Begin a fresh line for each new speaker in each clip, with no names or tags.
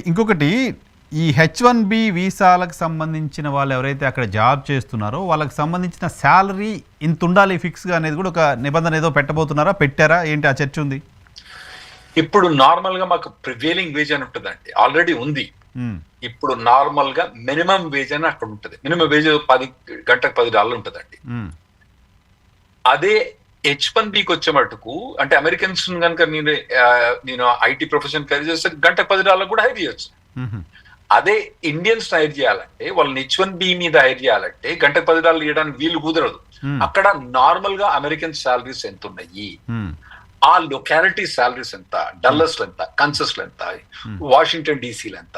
ఇంకొకటి ఈ H1B వీసాలకు సంబంధించిన వాళ్ళు ఎవరైతే అక్కడ జాబ్ చేస్తున్నారో వాళ్ళకి సంబంధించిన శాలరీ ఇంత ఉండాలి ఫిక్స్గా అనేది కూడా ఒక నిబంధన ఏదో పెట్టబోతున్నారా, పెట్టారా, ఏంటి ఆ చర్చ ఉంది?
ఇప్పుడు నార్మల్ గా మాకు ప్రివేలింగ్ వేజ్ అని ఉంటుందండి, ఆల్రెడీ ఉంది. ఇప్పుడు నార్మల్ గా మినిమం వేజ్ అని అక్కడ ఉంటుంది. మినిమం వేజ్ గంటకు $10 ఉంటుందండి. అదే H1Bకి వచ్చే మటుకు అంటే అమెరికన్స్ కనుక నేను ఐటీ ప్రొఫెషన్ క్యారీ చేస్తే గంటకు $10 కూడా హైర్ చేయొచ్చు. అదే ఇండియన్స్ హైర్ చేయాలంటే, వాళ్ళని H1B మీద హైర్ చేయాలంటే గంటకు $10 ఇవ్వడానికి వీలు కుదరదు. అక్కడ నార్మల్ గా అమెరికన్ శాలరీస్ ఎంత ఉన్నాయి, ఆ లొకాలిటీ శాలరీస్ ఎంత, డల్లస్ లో ఎంత, కన్సస్ లో ఎంత, వాషింగ్టన్ డీసీలో ఎంత,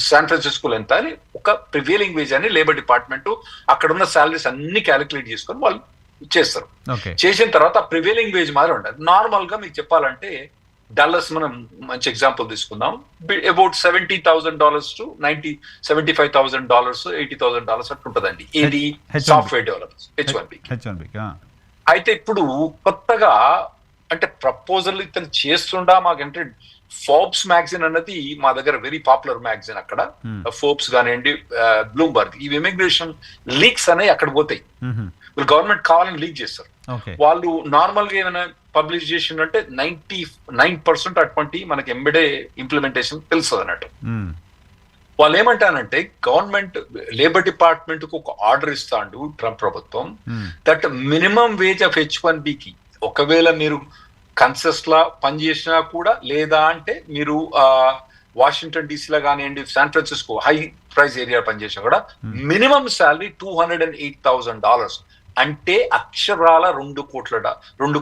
శాన్ ఫ్రాన్సిస్కోలో ఎంత అని ఒక ప్రివేలింగ్ వేజ్ అని లేబర్ డిపార్ట్మెంట్ అక్కడ ఉన్న శాలరీస్ అన్ని క్యాలిక్యులేట్ చేసుకొని వాళ్ళు చేస్తారు. చేసిన తర్వాత ప్రివేలింగ్ వేజ్ మాత్రం ఉండదు. నార్మల్ గా మీకు చెప్పాలంటే డల్లస్ మనం మంచి ఎగ్జాంపుల్ తీసుకుందాం, అబౌట్ $70,000 to $75,000, $80,000 అట్లా ఉంటుందండి. ఇది సాఫ్ట్వేర్ డెవలపర్స్ H1B. అయితే ఇప్పుడు కొత్తగా అంటే ప్రపోజల్ ఇతను చేస్తుండా మాకంటే ఫోర్బ్స్ మ్యాగజైన్ అన్నది మా దగ్గర వెరీ పాపులర్ మ్యాగజైన్. అక్కడ ఫోర్బ్స్ కానివ్వండి, బ్లూంబర్గ్, ఇవి ఇమిగ్రేషన్ లీక్స్ అనేవి అక్కడ పోతాయి. గవర్నమెంట్ కావాలని లీక్ చేస్తారు. వాళ్ళు నార్మల్ గా ఏమైనా పబ్లిష్ చేసిందంటే 99% అటువంటి మనకి ఎంబెడే ఇంప్లిమెంటేషన్ తెలుస్తుంది అన్నట్టు. వాళ్ళు ఏమంటానంటే గవర్నమెంట్ లేబర్ డిపార్ట్మెంట్ కు ఒక ఆర్డర్ ఇస్తాడు ట్రంప్ ప్రభుత్వం, దట్ మినిమం వేజ్ ఆఫ్ H1Bకి ఒకవేళ మీరు కన్సెస్ లా పనిచేసినా కూడా, లేదా అంటే మీరు వాషింగ్టన్ డీసీలో కానివ్వండి, San Francisco high price area పనిచేసినా కూడా మినిమం శాలరీ $208,000 అంటే అక్షరాల 2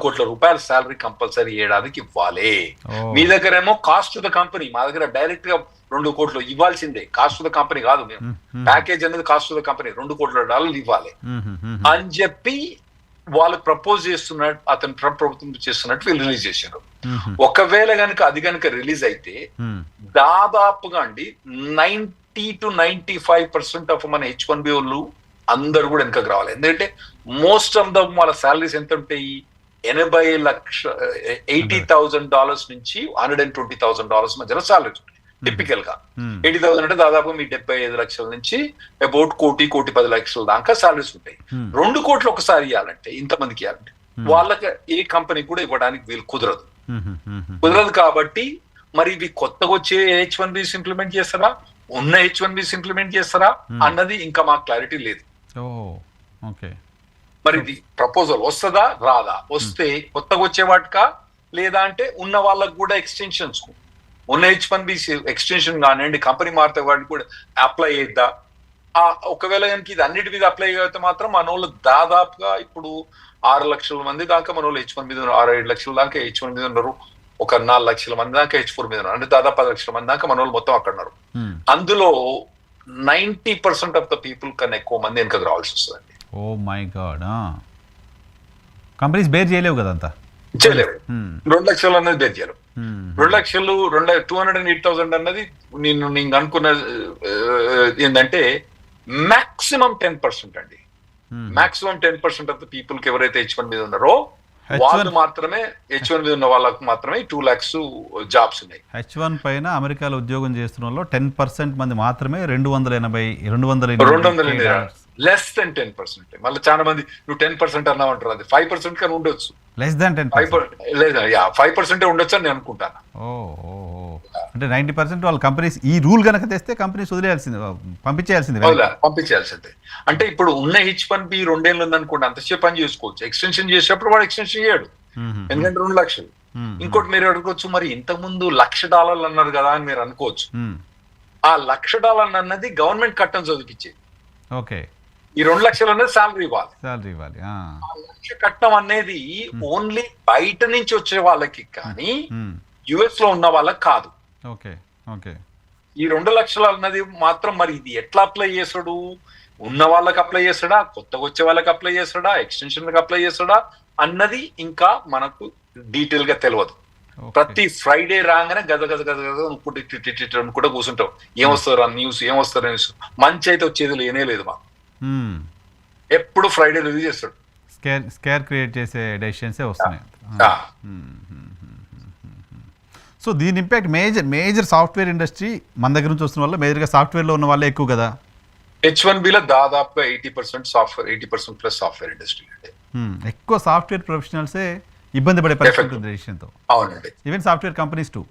కోట్ల రూపాయల శాలరీ కంపల్సరీ ఏడాదికి ఇవ్వాలి. మీ దగ్గరేమో కాస్ట్ టు ద కంపెనీ, మా దగ్గర డైరెక్ట్ గా 2 కోట్లు ఇవ్వాల్సిందే. కాస్ట్ టు ద కంపెనీ కాదు, మేము ప్యాకేజ్ అనేది కాస్ట్ టు ద కంపెనీ $2 కోట్ల ఇవ్వాలి అని చెప్పి వాళ్ళు ప్రపోజ్ చేస్తున్నట్టు, అతను ప్రభుత్వం చేస్తున్నట్టు వీళ్ళు రిలీజ్ చేశారు. ఒకవేళ కనుక అది కనుక రిలీజ్ అయితే దాదాపుగా అండి 90 to 95% ఆఫ్ మన H1B వాళ్ళు అందరు కూడా వెనకకు రావాలి. ఎందుకంటే మోస్ట్ ఆఫ్ ద వాళ్ళ శాలరీస్ ఎంత ఉంటాయి, $80,000 నుంచి $120,000 మధ్యలో శాలరీస్ ఉంటాయి టిపికల్ గా. 80,000 అంటే దాదాపు మీ 75 లక్షల నుంచి అబౌట్ $1,10,00,000 దాకా శాలరీస్ ఉంటాయి. 2 కోట్లు ఒకసారి ఇవ్వాలంటే, ఇంతమందికి ఇవ్వాలంటే వాళ్ళకి ఏ కంపెనీ కూడా ఇవ్వడానికి వీలు కుదరదు. కాబట్టి మరి ఇవి కొత్తగా వచ్చే H1Bs ఇంప్లిమెంట్ చేస్తారా, ఉన్న H1Bs ఇంప్లిమెంట్ చేస్తారా అన్నది ఇంకా మాకు క్లారిటీ లేదు. మరి ఇది ప్రపోజల్ వస్తుందా రాదా, వస్తే కొత్తగా వచ్చే వాటికా, లేదా అంటే ఉన్న వాళ్ళకు కూడా ఎక్స్టెన్షన్స్, ఉన్న H1Bs ఎక్స్టెన్షన్ కానివ్వండి, కంపెనీ మారితే వాటికి కూడా అప్లై చేద్దా. ఒకవేళ కనుక ఇది అన్నిటి మీద అప్లై అయితే మాత్రం మన వాళ్ళు దాదాపుగా ఇప్పుడు 6 లక్షల మంది దాకా మన వాళ్ళు H1 మీద 6-7 లక్షల దాకా H1 మీద ఉన్నారు. ఒక 4 లక్షల మంది దాకా H4 మీద ఉన్నారు. అంటే దాదాపు 10 లక్షల మంది దాకా మన వాళ్ళు మొత్తం అక్కడ ఉన్నారు. అందులో 90% ఆఫ్ ద పీపుల్ కన్నా ఎక్కువ మంది వెనకకు రావాల్సి వస్తుందండి.
Oh my God, companies bear చేయలేవు కదంతా,
చేయలేవు. 2 లక్షలు అన్నది బేర్ చేయలేవు. 2 లక్షలు 208,000 అన్నది నేను అనుకున్న ఏంటంటే మాక్సిమం 10% అండి. మాక్సిమం 10% ఆఫ్ ద పీపుల్ కి ఎవరైతే H1 మీద ఉన్నారో వాళ్ళు మాత్రమే, H1 మీద ఉన్న వాళ్ళకు మాత్రమే 2 lakhs జాబ్స్ ఉన్నాయి.
H1 పైన అమెరికాలో ఉద్యోగం చేస్తున్న వాళ్ళు 10% మంది మాత్రమే 280
లెస్ దెన్ 10%. మళ్ళీ చాలా మంది నువ్వు 10% అన్నావు అంటారు, అది 5% కానీ ఉండొచ్చు.
లెస్ దాన్ 10%,
లేదా 5% ఉండొచ్చు అని నేను అనుకుంటాను.
అంటే 90% వాళ్ళ కంపెనీస్ ఈ రూల్ కనుక తెస్తే కంపెనీస్ వదిలేయాల్సింది, పంపించేయాల్సింది.
అంటే ఇప్పుడు ఉన్న H1B 2 ఏళ్ళు ఉందనుకోండి, అంతసేపు పని చేసుకోవచ్చు. ఎక్స్టెన్షన్ చేసేటప్పుడు వాడు ఎక్స్టెన్షన్ చేయడు, ఎందుకంటే 2 లక్షలు. ఇంకోటి మీరు అడుకోవచ్చు, మరి ఇంతకు ముందు $1,00,000 అన్నారు కదా అని మీరు అనుకోవచ్చు. ఆ $1,00,000 అన్నది గవర్నమెంట్ కట్టం చదివించేది.
ఓకే,
ఈ 2 లక్షలు అనేది శాలరీ ఇవ్వాలి.
ఆ
$1,00,000 కట్టం అనేది ఓన్లీ బయట నుంచి వచ్చే వాళ్ళకి కానీ US లో ఉన్న వాళ్ళకి కాదు. ఈ 2 లక్షలు అన్నది మాత్రం మరి ఇది ఎట్లా అప్లై చేస్తాడు, ఉన్న వాళ్ళకి అప్లై చేస్తాడా, కొత్తగా వచ్చే వాళ్ళకి అప్లై చేస్తాడా, ఎక్స్టెన్షన్ కి అప్లై చేస్తాడా అన్నది ఇంకా మనకు డీటెయిల్ గా తెలియదు. ప్రతి ఫ్రైడే రాగానే గద అనుకుంటే కూర్చుంటాం, ఏమొస్తారు న్యూస్, ఏమొస్తారు న్యూస్. మంచి అయితే వచ్చేది లేనే లేదు మాకు. ఎప్పుడు ఫ్రైడే రిలీజ్ చేస్తాడు,
స్కేర్ క్రియేట్ చేసే డెసిషన్సే వస్తున్నాయి. సో దీని ఇంపాక్ట్ మేజర్ సాఫ్ట్వేర్ ఇండస్ట్రీ మన దగ్గర నుంచి వస్తున్న వాళ్ళు మేజర్గా సాఫ్ట్వేర్లో ఉన్న వాళ్ళే ఎక్కువ కదా.
H1Bలో దాదాపుగా 80% సాఫ్ట్వేర్, 80% ప్లస్ సాఫ్ట్వేర్ ఇండస్ట్రీ అండి.
ఎక్కువ సాఫ్ట్వేర్ ప్రొఫెషనల్సే ఇబ్బంది పడే పరిస్థితి ఉంటుంది విషయంతో.
అవునండి.
Even software companies two,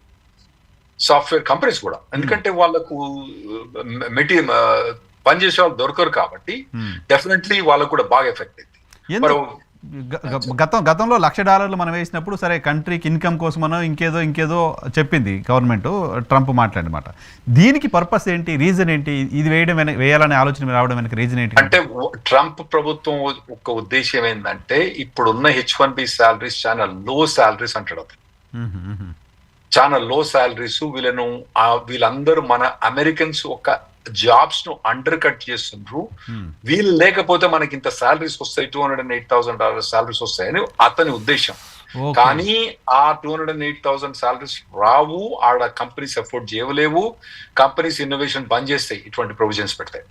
software companies కూడా, ఎందుకంటే వాళ్ళకు మెటీరియల్ పనిచేసే వాళ్ళు దొరకరు కాబట్టి డెఫినెట్లీ వాళ్ళకు కూడా బాగా ఎఫెక్ట్ అయింది.
గతంలో $1,00,000 మనం వేసినప్పుడు సరే కంట్రీకి ఇన్కమ్ కోసమనో ఇంకేదో చెప్పింది గవర్నమెంట్, ట్రంప్ మాట్లాడినమాట. దీనికి పర్పస్ ఏంటి, రీజన్ ఏంటి, ఇది వేయాలనే ఆలోచన రావడం వెనక రీజన్ ఏంటి?
అంటే ట్రంప్ ప్రభుత్వం ఒక ఉద్దేశం ఏంటంటే ఇప్పుడున్న H1B శాలరీస్ చాలా లో శాలరీస్ అంటాడు. చాలా లో శాలరీస్, వీళ్ళందరూ మన అమెరికన్స్ ఒక జాబ్స్ ను అండర్ కట్ చేస్తుండ్రు. వీళ్ళు లేకపోతే మనకి ఇంత శాలరీస్ వస్తాయి, $208,000 శాలరీస్ వస్తాయని అతని ఉద్దేశం. కానీ ఆ 208,000 శాలరీస్ రావు, ఆడ కంపెనీస్ ఎఫోర్డ్ చేయలేవు, కంపెనీస్ ఇన్నోవేషన్ బంద్ చేస్తాయి ఇటువంటి ప్రొవిజన్స్ పెడతాయి.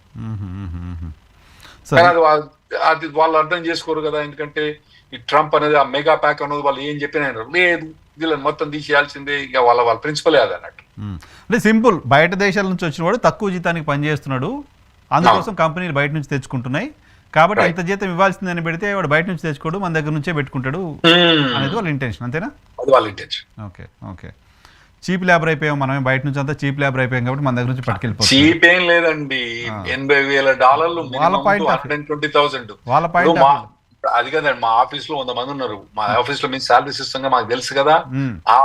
అది వాళ్ళు అర్థం చేసుకోరు కదా, ఎందుకంటే ఈ ట్రంప్ అనేది ఆ మెగా ప్యాక్ అనేది వాళ్ళు ఏం చెప్పినా లేదు, వీళ్ళని మొత్తం తీసేయాల్సిందే, ఇక వాళ్ళ ప్రిన్సిపల్ అది అన్నట్టు.
అంటే సింపుల్, బయట దేశాల నుంచి వచ్చిన వాడు తక్కువ జీతానికి పనిచేస్తున్నాడు, అందుకోసం కంపెనీలు బయట నుంచి తెచ్చుకుంటున్నాయి కాబట్టి ఇంత జీతం ఇవ్వాల్సిందని పెడితే వాడు బయట నుంచి తెచ్చుకోడు, మన దగ్గర నుంచే పెట్టుకుంటాడు అనేది వాళ్ళ ఇంటెన్షన్, అంతేనా?
అది వాళ్ళ ఇంటెన్షన్.
ఓకే. చీప్ లేబర్ అయిపోయాం, మనమే బయట నుంచి అంతా చీప్ లేబర్ అయిపోయాం కాబట్టి మన దగ్గర నుంచి పట్టుకెళ్ళిపోతాం.
చీప్ ఏం లేదండి, $80,000
వాళ్ళ పాయింట్. వాళ్ళ పాయింట్
అది కదండి. మా ఆఫీస్ లో 100 మంది ఉన్నారు, మా ఆఫీస్ లో మేము శాలరీస్ ఇస్తాం, మాకు తెలుసు కదా. ఆ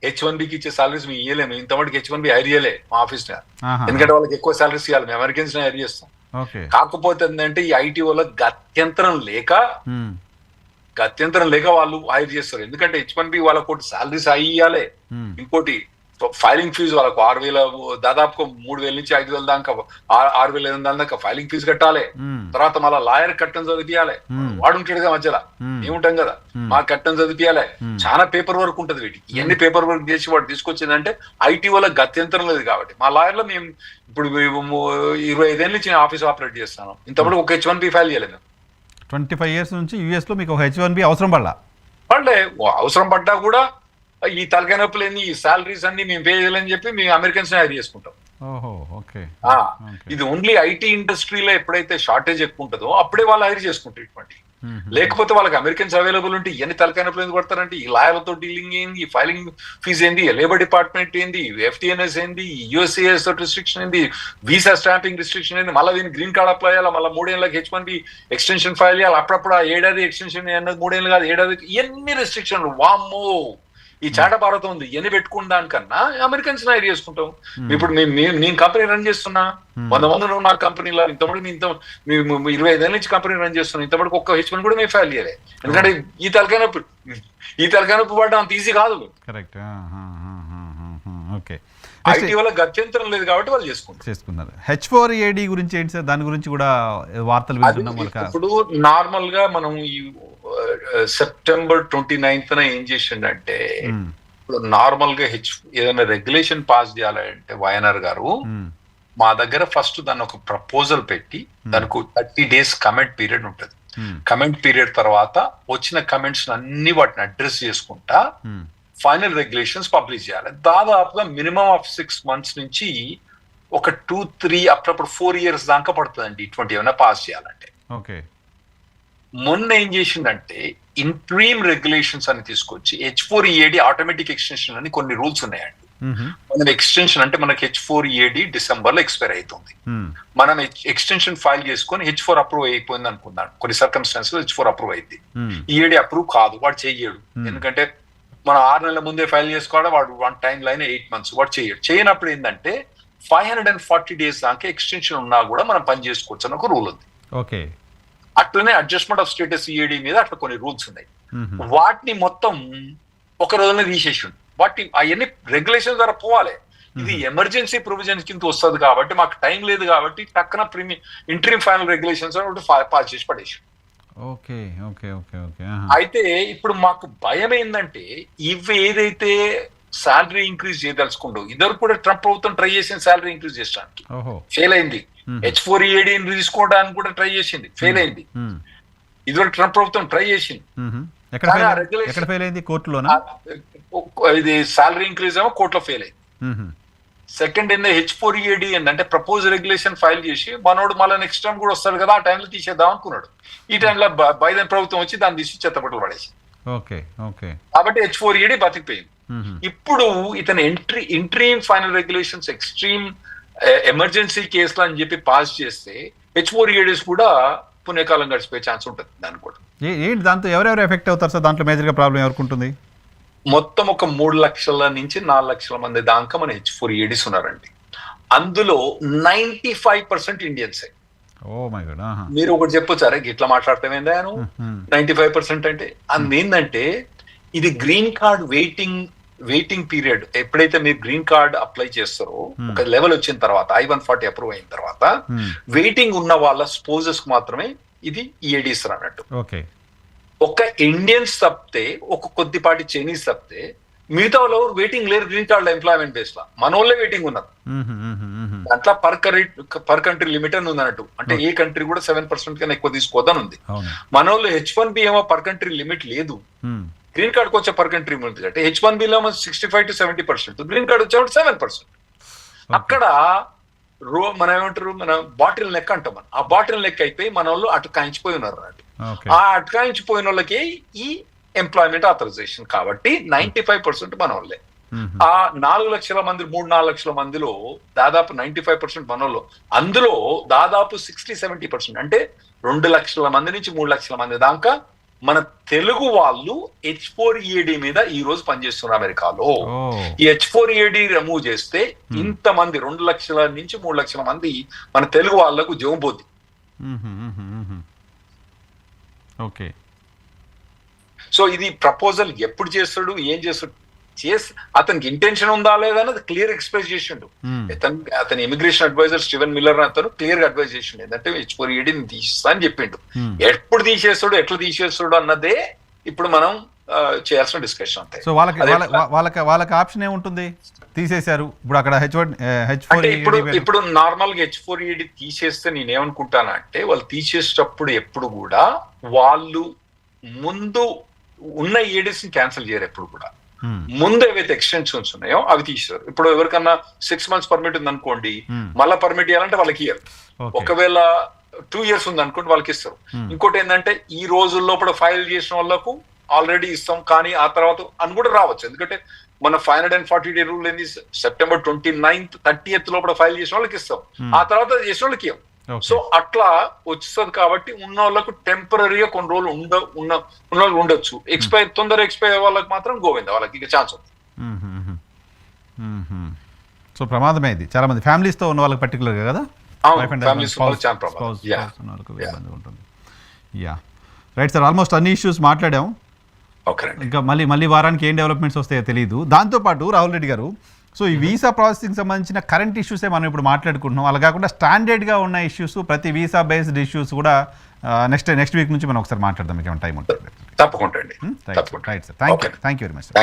H1Bకి ఇచ్చే శాలరీస్ మేము ఇయ్యలేము, ఇంతమందికి H1B హైర్ చేయలే మా ఆఫీస్ లో, ఎందుకంటే వాళ్ళకి ఎక్కువ శాలరీస్ ఇవ్వాలి, మేము అమెరికన్స్ హైర్ చేస్తాం. కాకపోతే ఏంటంటే ఈ ఐటీ వాళ్ళకి గత్యంతరం లేక వాళ్ళు హైర్ చేస్తారు, ఎందుకంటే H1B వాళ్ళకు శాలరీస్ హై ఇవ్వాలి, ఇంకోటి ఫైలింగ్ ఫీజు వాళ్ళకు 6,000, దాదాపు 3,000 నుంచి 5,000 దాకా, 6,500 దాకా ఫైలింగ్ ఫీజు కట్టాలి. తర్వాత మళ్ళీ లాయర్ కట్టడం చదివియాలి, వాడు ఉంటాడు కదా మధ్యలో, ఏముంటాం కదా, మాకు కట్టడం చదివియాలి, చాలా పేపర్ వర్క్ ఉంటుంది వీటికి. ఇవన్నీ పేపర్ వర్క్ చేసి వాడు తీసుకొచ్చిందంటే ఐటీ వాళ్ళకి గత్యంతరం లేదు కాబట్టి. మా లాయర్లో మేము ఇప్పుడు 25 ఏళ్ళ నుంచి ఆఫీస్ ఆపరేట్ చేస్తాను, ఇంతప్పుడు ఒక H1B ఫైల్ చేయలేదు.
25 years నుంచి US లో మీకు ఒక H1B అవసరం
అవసరం పడ్డా కూడా ఈ తలకాయ నొప్పులు ఏంది, ఈ శాలరీస్ అన్ని మేము పే చేయాలని చెప్పి మేము అమెరికన్స్ హైర్ చేసుకుంటాం. ఇది ఓన్లీ ఐటీ ఇండస్ట్రీలో ఎప్పుడైతే షార్టేజ్ ఎక్కువ ఉంటుందో అప్పుడే వాళ్ళు హైర్ చేసుకుంటారు ఇటువంటి. లేకపోతే వాళ్ళకి అమెరికన్స్ అవైలబుల్ ఉంటే ఎన్ని తలకాయ నొప్పులు ఎందుకు పడతారంటే, ఈ లాయర్లతో డీలింగ్ ఏంది, ఈ ఫైలింగ్ ఫీజు ఏంది, లేబర్ డిపార్ట్మెంట్ ఏంది, FTNS ఏంది, USCIS తోటి రిస్ట్రిక్షన్ ఏంది, వీసా స్టాంపింగ్ రిస్ట్రిక్షన్ ఏంది, మళ్ళీ దీన్ని గ్రీన్ కార్డ్ అప్లై చేయాలి, మళ్ళీ 3 ఏళ్ళకి H1B ఎక్స్టెన్షన్ ఫైల్ చేయాలి, అప్పుడప్పుడు ఆ ఏడాది ఎక్స్టెన్షన్ అన్నది 3 ఏళ్ళు కాదు, ఏడాది, ఎన్ని రెస్ట్రిక్షన్లు, వామ్మో. ఈ చాట భారతం ఉంది, ఎన్ని పెట్టుకున్న దానికన్నా అమెరికన్స్ హైర్ చేసుకుంటాం. ఇప్పుడు నేను కంపెనీ రన్ చేస్తున్నా, 100 మంది ఉన్నారు నా కంపెనీలో, ఇంతవరకు 25 ఏళ్ళ నుంచి కంపెనీ రన్ చేస్తున్నాం, ఇంతవరకు ఒక్క H1 కూడా మేము ఫైల్ చేయలేదు, ఎందుకంటే ఈ తలకాయ నొప్పి పడడం అంత ఈజీ కాదు. ఐటీ వల్ల గత్యంతరం లేదు కాబట్టి వాళ్ళు చేసుకున్నారు.
H4EAD గురించి ఏంటి సార్, దాని గురించి కూడా వార్తలు వింటున్నాం.
ఇప్పుడు నార్మల్ గా మనం ఈ September 29th ఏం చేసిండంటే, ఇప్పుడు నార్మల్ గా ఏదైనా రెగ్యులేషన్ పాస్ చేయాలంటే వైఎన్ఆర్ గారు మా దగ్గర ఫస్ట్ దాన్ని ఒక ప్రపోజల్ పెట్టి దానికి 30 days కమెంట్ పీరియడ్ ఉంటుంది. కమెంట్ పీరియడ్ తర్వాత వచ్చిన కమెంట్స్ అన్ని వాటిని అడ్రస్ చేసుకుంటా ఫైనల్ రెగ్యులేషన్స్ పబ్లిష్ చేయాలి. దాదాపుగా మినిమం ఆఫ్ 6 months నుంచి ఒక 2-3 అప్పుడప్పుడు 4 years దాకా పడుతుందండి ఇటువంటి ఏమైనా పాస్ చేయాలంటే. మొన్న ఏం చేసిందంటే ఇంట్రీమ్ రెగ్యులేషన్స్ అని తీసుకొచ్చి H4EAD ఆటోమేటిక్ ఎక్స్టెన్షన్ అని కొన్ని రూల్స్ ఉన్నాయండి. మనం ఎక్స్టెన్షన్ అంటే మనకి H4EAD డిసెంబర్ లో ఎక్స్పైర్ అవుతుంది, మనం ఎక్స్టెన్షన్ ఫైల్ చేసుకొని H4 అప్రూవ్ అయిపోయింది అనుకుందాం, కొన్ని సర్కమ్స్టాన్సెస్ లో H4 అప్రూవ్ అయింది, EAD అప్రూవ్ కాదు, వాడు చెయ్యడు, ఎందుకంటే మనం 6 నెలల ముందే ఫైల్ చేసుకోవడం, వాడు 1 time లైన్ 8 months, వాడు చేయనప్పుడు ఏంటంటే 540 days దాకా ఎక్స్టెన్షన్ ఉన్నా కూడా మనం పని చేసుకోవచ్చు అని ఒక రూల్ ఉంది. అట్లనే అడ్జస్ట్మెంట్ ఆఫ్ స్టేటస్ EAD మీద అట్లా కొన్ని రూల్స్ ఉన్నాయి. వాటిని మొత్తం ఒక రోజునే తీసేసి వాటి అవన్నీ రెగ్యులేషన్ ద్వారా పోవాలి. ఇది ఎమర్జెన్సీ ప్రొవిజన్స్ కింద వస్తుంది కాబట్టి మాకు టైం లేదు కాబట్టి టక్కన ఇంటరీమ్ ఫైనల్ రెగ్యులేషన్స్ పాస్ చేసి పడేసి. అయితే ఇప్పుడు మాకు భయం ఏంటంటే ఇవి ఏదైతే శాలరీ ఇంక్రీజ్ చేయదలుచుకుంటూ ఇద్దరు కూడా ట్రంప్ ప్రభుత్వం ట్రై చేసింది శాలరీ ఇంక్రీజ్ చేయడానికి, ఫెయిల్ అయింది. H4EAD తీసుకోవడానికి కూడా ట్రై చేసింది, ఫెయిల్ అయింది. ఇదివరకు ట్రంప్ ప్రభుత్వం ట్రై చేసింది, ఇది సాలరీ ఇంక్రీజ్ ఏమో కోర్టులో ఫెయిల్ అయింది. సెకండ్ ఏంటంటే H4EAD ఏంటంటే ప్రపోజ్ రెగ్యులేషన్ ఫైల్ చేసి మనోడు మళ్ళీ నెక్స్ట్ టైం కూడా వస్తాడు కదా, ఆ టైంలో తీసేద్దాం అనుకున్నాడు. ఈ టైంలో బైడెన్ ప్రభుత్వం వచ్చి దాన్ని తీసి చెత్తపట్టులు పడేసి, కాబట్టి H4EAD బతికిపోయింది. ఇప్పుడు ఇతను interim final regulations extreme emergency కేసులు అని చెప్పి పాస్ చేస్తే H4EADs కూడా పుణ్యకాలం గడిచిపోయే ఛాన్స్ ఉంటుంది. దాన్ని కూడా
ఏంటి దాంతో ఎవరెవరు ఎఫెక్ట్ అవుతారు సార్? దాంట్లో మేజర్గా ప్రాబ్లం ఎవరికి ఉంటుంది?
మొత్తం ఒక 3 లక్షల నుంచి 4 లక్షల మంది దాకా మన H4EADs ఉన్నారండి. అందులో 95% ఇండియన్సే. మీరు ఒకటి చెప్పొచ్చారా ఇట్లా మాట్లాడతామేందా 95% అంటే ఏంటంటే ఇది గ్రీన్ కార్డ్ వెయిటింగ్ పీరియడ్. ఎప్పుడైతే మీరు గ్రీన్ కార్డ్ అప్లై చేస్తారో ఒక లెవెల్ వచ్చిన తర్వాత I-140 అప్రూవ్ అయిన తర్వాత వెయిటింగ్ ఉన్న వాళ్ళ స్పోజెస్ కు మాత్రమే ఇది EADs అన్నట్టు. ఒక ఇండియన్స్ తప్పితే, ఒక కొద్దిపాటి చైనీస్ తప్పితే మిగతా వాళ్ళు వెయిటింగ్ లేరు గ్రీన్ కార్డ్ ఎంప్లాయ్మెంట్ బేస్ లా. మన వాళ్ళే వెయిటింగ్ ఉన్నారు. దాంట్లో పర్ కంట్రీ లిమిట్ అని ఉంది అన్నట్టు. అంటే ఏ కంట్రీ కూడా 7% కన్నా ఎక్కువ తీసుకోవద్దని ఉంది. మన వాళ్ళు H1B ఏమో పర్ కంట్రీ లిమిట్ లేదు, గ్రీన్ కార్డ్ వచ్చే పర్ కంట్రీ ఉంది. అంటే H1B లో 65 to 70%, గ్రీన్ కార్డ్ వచ్చేవాడు 7%. అక్కడ మనం ఏమంటారు, మన బాటిల్ నెక్ అంటాం. మనం ఆ బాటిల్ నెక్ అయిపోయి మన వాళ్ళు అటు కాయించిపోయి ఉన్నారు అన్నట్టు. ఆ అటకాయించిపోయిన వాళ్ళకి ఈ ఎంప్లాయ్మెంట్ ఆథరైజేషన్. కాబట్టి 95% మన వాళ్ళే. ఆ 4 లక్షల మంది 3-4 లక్షల మందిలో దాదాపు 95% మన వాళ్ళు. అందులో దాదాపు 60-70% అంటే 2 లక్షల మంది నుంచి 3 లక్షల మంది దాకా మన తెలుగు వాళ్ళు H4EAD మీద ఈ రోజు పనిచేస్తున్నారు అమెరికాలో. ఈ H4EAD రిమూవ్ చేస్తే ఇంతమంది 2 లక్షల నుంచి 3 లక్షల మంది మన తెలుగు వాళ్లకు జీవం పోద్ది. సో ఇది ప్రపోజల్ ఎప్పుడు చేస్తాడు, ఏం చేస్తాడు, అతనికి ఇంటెన్షన్ ఉందా లేదా అనేది క్లియర్ ఎక్స్ప్రెస్ చేసిండు. అతని ఇమిగ్రేషన్ అడ్వైజర్ స్టీవెన్ మిల్లర్ అతను క్లియర్ గా అడ్వైజ్ చేసిండు. ఏంటంటే H4EAD తీసేస్తా అని చెప్పిండు. ఎప్పుడు తీసేస్తాడు, ఎట్లా తీసేస్తాడు అన్నదే ఇప్పుడు మనం చేయాల్సిన డిస్కషన్ అంతే.
సో వాళ్ళకి ఆప్షన్ ఏముంటుంది? తీసేశారు ఇప్పుడు అక్కడ
ఇప్పుడు నార్మల్ గా H4EAD తీసేస్తే నేనేమనుకుంటానా అంటే, వాళ్ళు తీసేసేటప్పుడు ఎప్పుడు కూడా వాళ్ళు ముందు ఉన్న EADs ని క్యాన్సిల్ చేయరు. ఎప్పుడు కూడా ముందు ఏవైతే ఎక్స్టెన్షన్స్ ఉన్నాయో అవి తీసేస్తారు. ఇప్పుడు ఎవరికన్నా 6 months పర్మిట్ ఉంది అనుకోండి, మళ్ళీ పర్మిట్ ఇవ్వాలంటే వాళ్ళకి ఇయ్యరు. ఒకవేళ 2 years ఉంది అనుకోండి వాళ్ళకి ఇస్తారు. ఇంకోటి ఏంటంటే ఈ రోజుల్లో ఫైల్ చేసిన వాళ్ళకు ఆల్రెడీ ఇస్తాం, కానీ ఆ తర్వాత అని కూడా రావచ్చు. ఎందుకంటే మన 540-day రూల్ ఏంది, September 29th 30th లోపల ఫైల్ చేసిన వాళ్ళకి ఇస్తాం, ఆ తర్వాత చేసిన వాళ్ళకి ఇవ్వం. సో అట్లా వస్తుంది. కాబట్టి ఉన్న వాళ్ళకు టెంపరీగా కొన్ని రోజులు ఉన్న వాళ్ళు ఉండొచ్చు. తొందర ఎక్స్పైర్ వాళ్ళకి మాత్రం గోవింద, వాళ్ళకి ఇక ఛాన్స్ ఉంది.
సో ప్రమాదమే ఇది. చాలా మంది ఫ్యామిలీస్ తో ఉన్న వాళ్ళకి పర్టికులర్ గా కదా, రైట్ సార్. ఆల్మోస్ట్ అన్ని ఇష్యూస్ మాట్లాడాం. ఇంకా మళ్ళీ వారానికి ఏం డెవలప్మెంట్స్ వస్తాయో తెలియదు. దాంతోపాటు రాహుల్ రెడ్డి గారు, సో ఈ వీసా ప్రాసెసింగ్ సంబంధించిన కరెంట్ ఇష్యూసే మనం ఇప్పుడు మాట్లాడుకుంటున్నాం. అలా కాకుండా స్టాండర్డ్గా ఉన్న ఇష్యూస్, ప్రతి వీసా బేస్డ్ ఇష్యూస్ కూడా నెక్స్ట్ వీక్ నుంచి మనం ఒకసారి మాట్లాడదాం. మీకు ఏమైనా టైం ఉంటుంది?
తప్పకుండా.
Right sir. Thank you very much sir.